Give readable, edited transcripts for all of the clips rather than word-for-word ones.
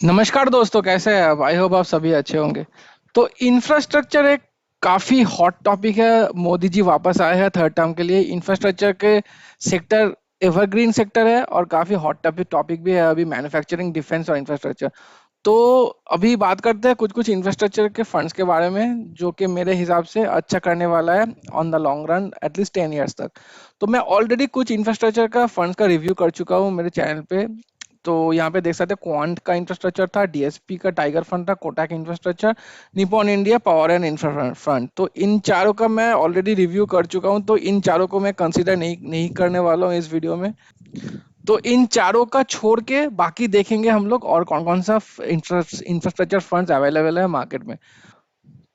नमस्कार दोस्तों, कैसे हैं आप? आई होप आप सभी अच्छे होंगे। तो इंफ्रास्ट्रक्चर एक काफी हॉट टॉपिक है। मोदी जी वापस आए हैं थर्ड टर्म के लिए। इंफ्रास्ट्रक्चर के सेक्टर एवरग्रीन सेक्टर है और काफी हॉट टॉपिक टॉपिक भी है अभी, मैन्युफैक्चरिंग, डिफेंस और इंफ्रास्ट्रक्चर। तो अभी बात करते हैं कुछ कुछ इंफ्रास्ट्रक्चर के फंड्स के बारे में, जो कि मेरे हिसाब से अच्छा करने वाला है on the long run, at least 10 years तक। तो मैं ऑलरेडी कुछ इंफ्रास्ट्रक्चर का फंड्स का रिव्यू कर चुका हूँ मेरे चैनल पे। तो यहाँ पे देख सकते हैं, क्वांट का इंफ्रास्ट्रक्चर था, डीएसपी का टाइगर फंड था, Kotak infrastructure, Nippon India power and infra fund. तो इन चारों का मैं ऑलरेडी रिव्यू कर चुका हूँ, तो इन चारों को मैं कंसीडर नहीं नहीं करने वाला हूँ इस वीडियो में। तो इन चारों का छोड़ के बाकी देखेंगे हम लोग और कौन कौन सा इंफ्रास्ट्रक्चर फंड्स अवेलेबल है मार्केट में।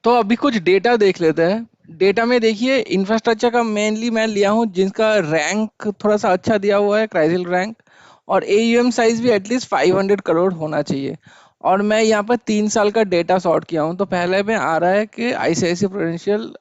तो अभी कुछ डेटा देख लेते हैं। डेटा में देखिए, इंफ्रास्ट्रक्चर का मेनली मैं लिया हूँ जिनका रैंक थोड़ा सा अच्छा दिया हुआ है, क्राइसिल रैंक। और एयूएम साइज भी एटलीस्ट 500 करोड़ होना चाहिए। और मैं यहाँ पर 3 साल का डेटा सॉर्ट किया हूँ। तो पहले में आ रहा है कि ICICI Prudential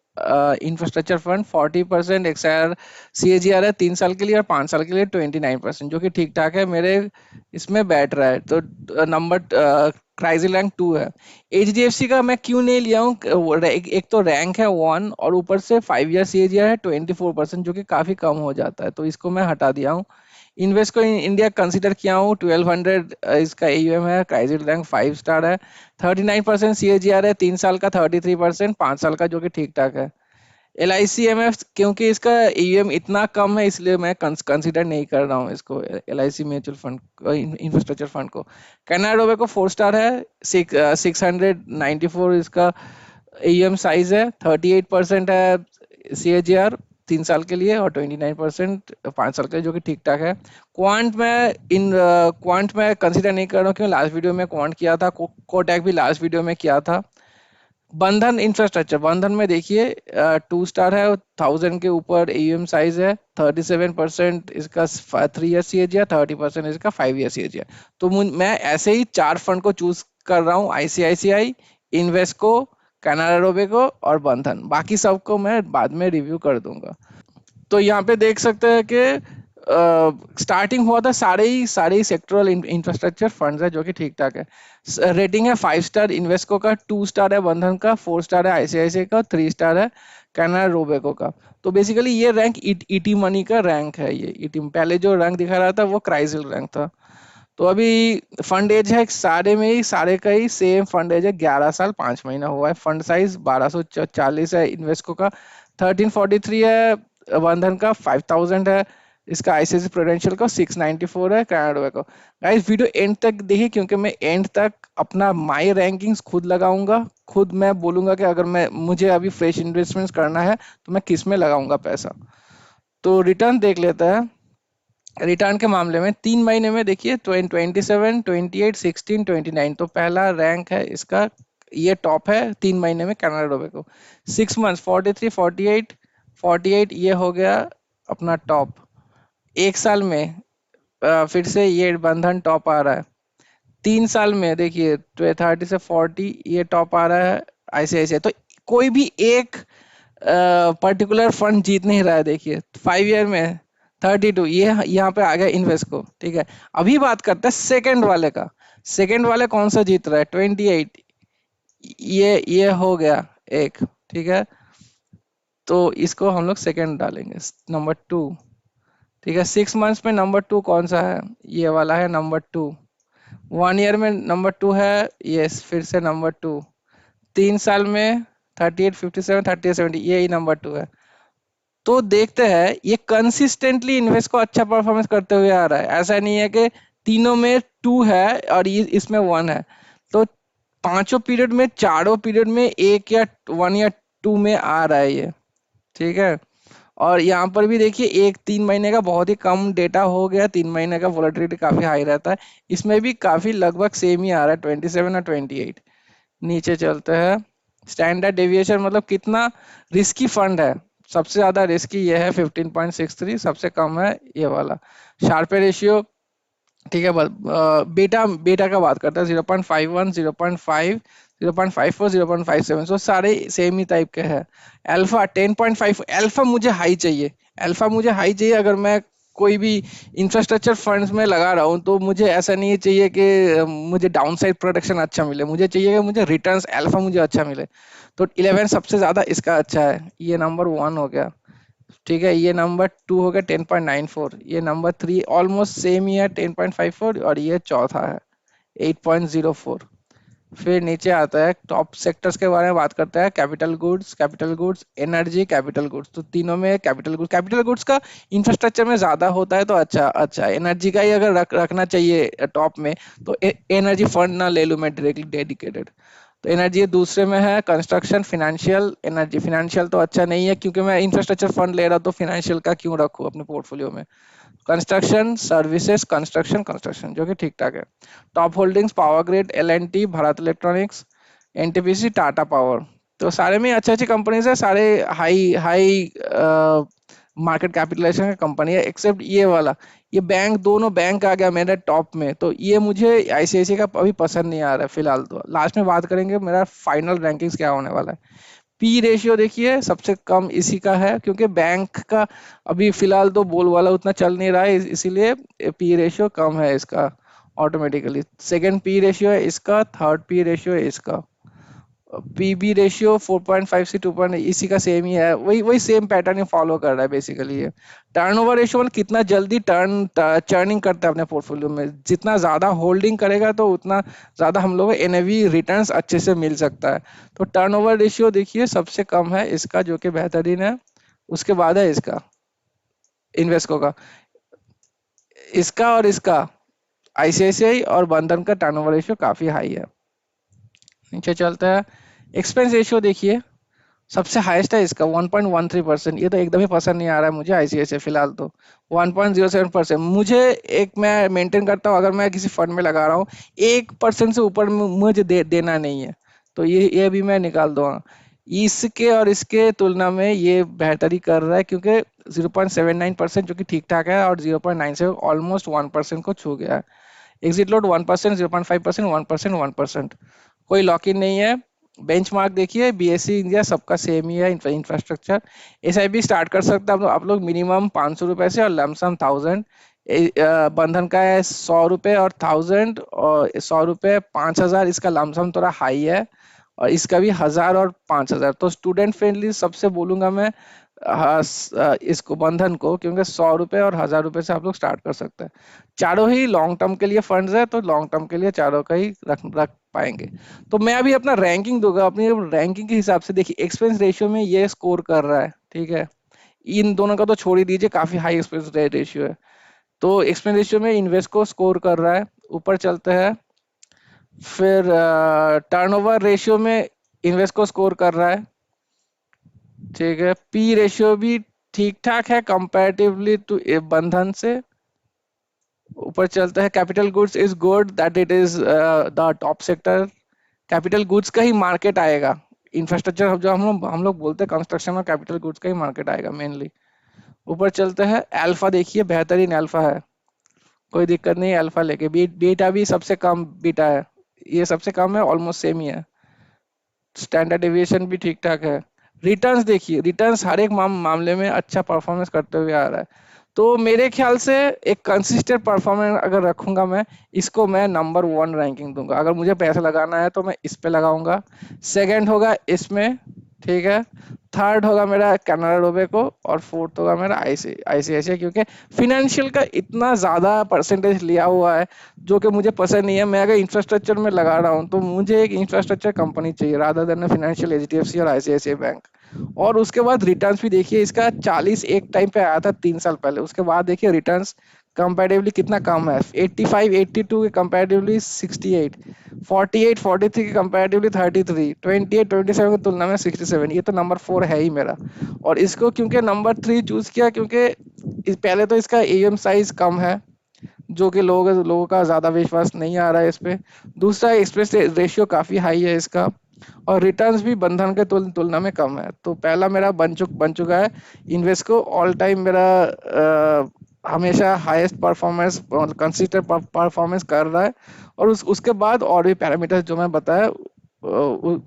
infrastructure fund 40% XR CAGR है 3 साल के लिए, और 5 साल के लिए 29%, जो कि ठीक ठाक है, मेरे इसमें बैठ रहा है। तो नंबर क्राइसिल रैंक 2 है। एचडीएफसी का मैं क्यों नहीं लिया हूँ? एक तो रैंक है 1, और ऊपर से 5 ईयर सीएजीआर है 24%, जो कि काफी कम हो जाता है, तो इसको मैं हटा दिया हूँ। इन्वेस्ट को इंडिया कंसीडर किया हूँ, 1200 इसका एयूएम है, क्राइसिल रैंक 5 स्टार है, 39% सीएजीआर है 3 साल का, 33% 5 साल का, जो कि ठीक ठाक है। L I C M F, क्योंकि इसका ईएम इतना कम है, इसलिए मैं कंसिडर नहीं कर रहा हूँ इसको, L I C mutual fund infrastructure fund को। कैनरा रोबे को 4 स्टार है, 694 इसका ईएम साइज है, 38% है सीएजीआर 3 साल के लिए, और 29% 5 साल के लिए, जो कि ठीक ठाक है। क्वांट में कंसिडर नहीं कर रहा हूँ, क्योंकि लास्ट वीडियो में क्वांट किया था, कोटैक भी लास्ट वीडियो में किया था। बंधन इंफ्रास्ट्रक्चर, बंधन में देखिए 2 स्टार है, 1000 के ऊपर एयूएम साइज है, 37% इसका 3 ईयर सीएजीआर, 30% इसका 5 ईयर सीएजीआर। तो मैं ऐसे ही 4 फंड को चूज कर रहा हूँ, आईसीआईसीआई, इन्वेस्को, कैनारा रोबेको और बंधन। बाकी सबको मैं बाद में रिव्यू कर दूंगा। तो यहाँ पे देख सकते हैं कि स्टार्टिंग हुआ था, सारे ही सेक्टरल इंफ्रास्ट्रक्चर फंड्स है, जो कि ठीक ठाक है। रेटिंग है 5 स्टार इन्वेस्को का, 2 स्टार है बंधन का, 4 स्टार है आईसीआईसीआई का, 3 स्टार है कैनरा रोबेको का। तो बेसिकली ये रैंक ईटी मनी का रैंक है। ये ईटी पहले जो रैंक दिखा रहा था वो क्राइसिल रैंक था। तो अभी फंड एज है, सारे का ही सेम फंड एज है, 11 साल 5 महीना हुआ है। फंड साइज 1240 है इन्वेस्को का, 1343 है बंधन का, 5000 है इसका, आईसीआईसी प्रूडेंशियल का 694 है कैनाडा का। गाइस वीडियो एंड तक देखिए, क्योंकि मैं एंड तक अपना माई रैंकिंग्स खुद लगाऊंगा। खुद मैं बोलूंगा कि अगर मैं मुझे अभी फ्रेश इन्वेस्टमेंट्स करना है तो मैं किस में लगाऊंगा पैसा। तो रिटर्न देख लेता है। रिटर्न के मामले में 3 महीने में देखिए, 27, 28, 16, 29। तो पहला रैंक है इसका, ये टॉप है 3 महीने में कैनाडा डोबे को। 6 मंथ 43, 48, 48, ये हो गया अपना टॉप। 1 साल में फिर से ये बंधन टॉप आ रहा है। 3 साल में देखिए 30 से 40 ये टॉप आ रहा है आईसीआईसीआई। तो कोई भी एक पर्टिकुलर फंड जीत नहीं रहा है। देखिए 5 ईयर में 32, ये यहाँ पे आ गया इन्वेस्को, ठीक है। अभी बात करते हैं सेकंड वाले का। सेकंड वाले कौन सा जीत रहा है? 28, ये हो गया एक, ठीक है। तो इसको हम लोग सेकंड डालेंगे, नंबर 2, ठीक है। 6 मंथ्स में नंबर 2 कौन सा है? ये वाला है नंबर 2। 1 ईयर में नंबर 2 है, ये फिर से नंबर 2। 3 साल में 38, 57, 30, 70, यही नंबर 2 है। तो देखते हैं, ये कंसिस्टेंटली इन्वेस्ट को अच्छा परफॉर्मेंस करते हुए आ रहा है। ऐसा नहीं है कि तीनों में 2 है और ये इसमें 1 है। तो पांचों पीरियड में, चारों पीरियड में एक या 1 या 2 में आ रहा है ये, ठीक है। और यहाँ पर भी देखिए, एक 3 महीने का बहुत ही कम डेटा हो गया, 3 महीने का वोलेटिलिटी काफी हाई रहता है। इसमें भी काफी लगभग सेम ही आ रहा है, 27 और 28। नीचे चलते हैं। स्टैंडर्ड डेविएशन मतलब कितना रिस्की फंड है। सबसे ज्यादा रिस्की ये है 15.63, सबसे कम है ये वाला। शार्पे रेशियो, ठीक है। बेटा बेटा का बात करते हैं, 0.51, 0.5, 0.54, 0.57, सो सारे सेम ही टाइप के हैं। अल्फा 10.5, अल्फा मुझे हाई चाहिए। अल्फा मुझे हाई चाहिए अगर मैं कोई भी इंफ्रास्ट्रक्चर फंड्स में लगा रहा हूँ तो मुझे ऐसा नहीं चाहिए कि मुझे डाउन साइड प्रोटेक्शन अच्छा मिले, मुझे चाहिए कि मुझे रिटर्न्स अल्फा मुझे अच्छा मिले। तो 11 सबसे ज्यादा इसका अच्छा है, ये नंबर 1 हो गया। ठीक है, ये नंबर 2 हो गया 10.94, ये नंबर 3 ऑलमोस्ट सेम ही है 10.54, और ये चौथा है 8.04। फिर नीचे आता है टॉप सेक्टर्स के बारे में बात करता है, capital goods, energy, capital goods. तो तीनों में कैपिटल गुड्स का इंफ्रास्ट्रक्चर में ज्यादा होता है तो अच्छा एनर्जी का ही अगर रखना चाहिए टॉप में, तो एनर्जी फंड ना ले लूं मैं डायरेक्टली डेडिकेटेड। तो एनर्जी दूसरे में है, कंस्ट्रक्शन, फाइनेंशियल। एनर्जी फाइनेंशियल तो अच्छा नहीं है क्योंकि मैं इंफ्रास्ट्रक्चर फंड ले रहा हूँ, तो फाइनेंशियल का क्यों रखूँ अपने पोर्टफोलियो में। कंस्ट्रक्शन सर्विसेज, कंस्ट्रक्शन जो कि ठीक ठाक है। Top holdings power grid, L and T, Bharat electronics, NTPC, Tata power. तो सारे में अच्छी अच्छी कंपनीज है, सारे हाई हाई मार्केट कैपिटलाइजेशन का कंपनी है, एक्सेप्ट ये वाला। ये बैंक, दोनों बैंक आ गया मेरे टॉप में, तो ये मुझे आईसीआईसी का अभी पसंद नहीं आ रहा है फिलहाल। तो लास्ट में बात करेंगे मेरा फाइनल रैंकिंग्स क्या होने वाला है। पी रेशियो देखिए सबसे कम इसी का है, क्योंकि बैंक का अभी फिलहाल तो बोलबाला उतना चल नहीं रहा है, इसीलिए पी रेशियो कम है इसका ऑटोमेटिकली। सेकंड पी रेशियो है इसका, थर्ड पी रेशियो है इसका। पीबी रेशियो 4.5 से 2 इसी का सेम ही है, वही वही सेम पैटर्न ही फॉलो कर रहा है बेसिकली ये। टर्नओवर रेशियो मतलब कितना जल्दी चर्निंग करता है अपने पोर्टफोलियो में, जितना ज्यादा होल्डिंग करेगा तो उतना ज्यादा हम लोग को एनएवी रिटर्न्स अच्छे से मिल सकता है। तो टर्नओवर रेशियो देखिए सबसे कम है इसका, जो कि बेहतरीन है। उसके बाद है इसका इन्वेस्को का, इसका और इसका आईसीआईसीआई और बंधन का टर्नओवर रेशियो काफी हाई है। नीचे चलता है, एक्सपेंस रेशियो देखिए सबसे हाईएस्ट है इसका 1.13%। ये तो एकदम ही पसंद नहीं आ रहा है मुझे आईसीआईसीआई फिलहाल तो। 1.07% मुझे, एक मैं मेंटेन करता हूँ, अगर मैं किसी फंड में लगा रहा हूँ 1% से ऊपर मुझे देना नहीं है, तो ये भी मैं निकाल दूंगा। इसके और इसके तुलना में ये बेहतरी कर रहा है, क्योंकि 0.79% जो कि ठीक ठाक है, और 0.9 से ऑलमोस्ट 1% को छू गया है। एग्जिट लोड 1%, 0.5%, 1%, 1%, कोई लॉक इन नहीं है। बेंचमार्क देखिए बीएससी इंडिया सबका सेम ही है, इंफ्रास्ट्रक्चर। एसआईपी स्टार्ट कर सकते हैं आप लोग मिनिमम 500 रुपए से, और लमसम 1000। बंधन का है 100 रुपए और 1000, और 100 रुपए 5000, इसका लमसम थोड़ा हाई है, और इसका भी 1000 और 5000। तो स्टूडेंट फ्रेंडली सबसे बोलूंगा मैं इसको बंधन को, क्योंकि 100 रुपए और 1000 रुपए से आप लोग स्टार्ट कर सकते हैं। चारों ही लॉन्ग टर्म के लिए फंड्स है, तो लॉन्ग टर्म के लिए चारों का ही रख रख पाएंगे। तो मैं अभी अपना रैंकिंग दूंगा, अपनी रैंकिंग के हिसाब से देखिए एक्सपेंस रेशियो में ये स्कोर कर रहा है, ठीक है। इन दोनों का तो छोड़ ही दीजिए, काफी हाई एक्सपेंस रेशियो है। तो एक्सपेंस रेशियो में इन्वेस्को स्कोर कर रहा है, ऊपर चलते हैं। फिर टर्नओवर रेशियो में इन्वेस्को स्कोर कर रहा है, ठीक है। पी रेशियो भी ठीक ठाक है कंपैरेटिवली टू बंधन से। ऊपर चलता है, capital goods is good that it is the top sector. Capital goods का ही मार्केट आएगा, इंफ्रास्ट्रक्चर जो हम लोग बोलते हैं कंस्ट्रक्शन और कैपिटल गुड्स का ही मार्केट आएगा मेनली। ऊपर चलते हैं, अल्फा देखिए बेहतरीन अल्फा है, कोई दिक्कत नहीं है अल्फा लेके। बीटा भी सबसे कम बीटा है, ये सबसे कम है, ऑलमोस्ट सेम ही है। स्टैंडर्ड डेविएशन भी ठीक ठाक है। रिटर्न्स देखिए, रिटर्न्स हर एक मामले में अच्छा परफॉर्मेंस करते हुए आ रहा है। तो मेरे ख्याल से एक कंसिस्टेंट परफॉर्मेंस अगर रखूंगा मैं, इसको मैं नंबर 1 रैंकिंग दूंगा। अगर मुझे पैसा लगाना है तो मैं इस पे लगाऊंगा। सेकंड होगा इसमें, ठीक है। थर्ड होगा मेरा कैनरा रोबेको, और फोर्थ होगा मेरा आईसीआईसीआई, क्योंकि फिनेंशियल का इतना ज्यादा परसेंटेज लिया हुआ है जो कि मुझे पसंद नहीं है। मैं अगर इंफ्रास्ट्रक्चर में लगा रहा हूँ तो मुझे एक इंफ्रास्ट्रक्चर कंपनी चाहिए रादर देन फाइनेंशियल, एचडीएफसी और आईसीआईसीआई बैंक। और उसके बाद रिटर्न्स भी देखिए, इसका 40 एक टाइम पे आया था 3 साल पहले, उसके बाद देखिए रिटर्न्स कंपैरेटिवली कितना कम है। 85 82 के कंपैरेटिवली 68, 48 43 के कंपैरेटिवली 33, 28 27 की तुलना में 67। ये तो नंबर 4 है ही मेरा। और इसको क्योंकि नंबर 3 चूज किया, क्योंकि पहले तो इसका एम साइज कम है, जो कि लोगों का ज्यादा विश्वास नहीं आ रहा है इस पे। दूसरा, एक्सप्रेस रेशियो काफी हाई है इसका, और रिटर्न्स भी बंधन के तुलना में कम है। तो पहला मेरा बन चुका है इन्वेस्को, ऑल टाइम मेरा हमेशा हाईएस्ट परफॉर्मेंस और कंसिस्टेंट परफॉर्मेंस कर रहा है। और उसके बाद और भी पैरामीटर्स जो मैं बताया,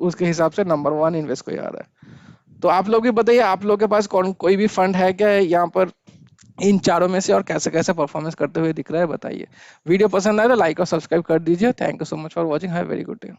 उसके हिसाब से नंबर 1 इन्वेस्को ही आ रहा है। तो आप लोग भी बताइए, आप लोग के पास कोई भी फंड है क्या यहाँ पर इन चारों में से और कैसे कैसे परफॉर्मेंस करते हुए दिख रहा है बताइए। वीडियो पसंद आए तो लाइक और सब्सक्राइब कर दीजिए। Thank you so much for watching, have very good day.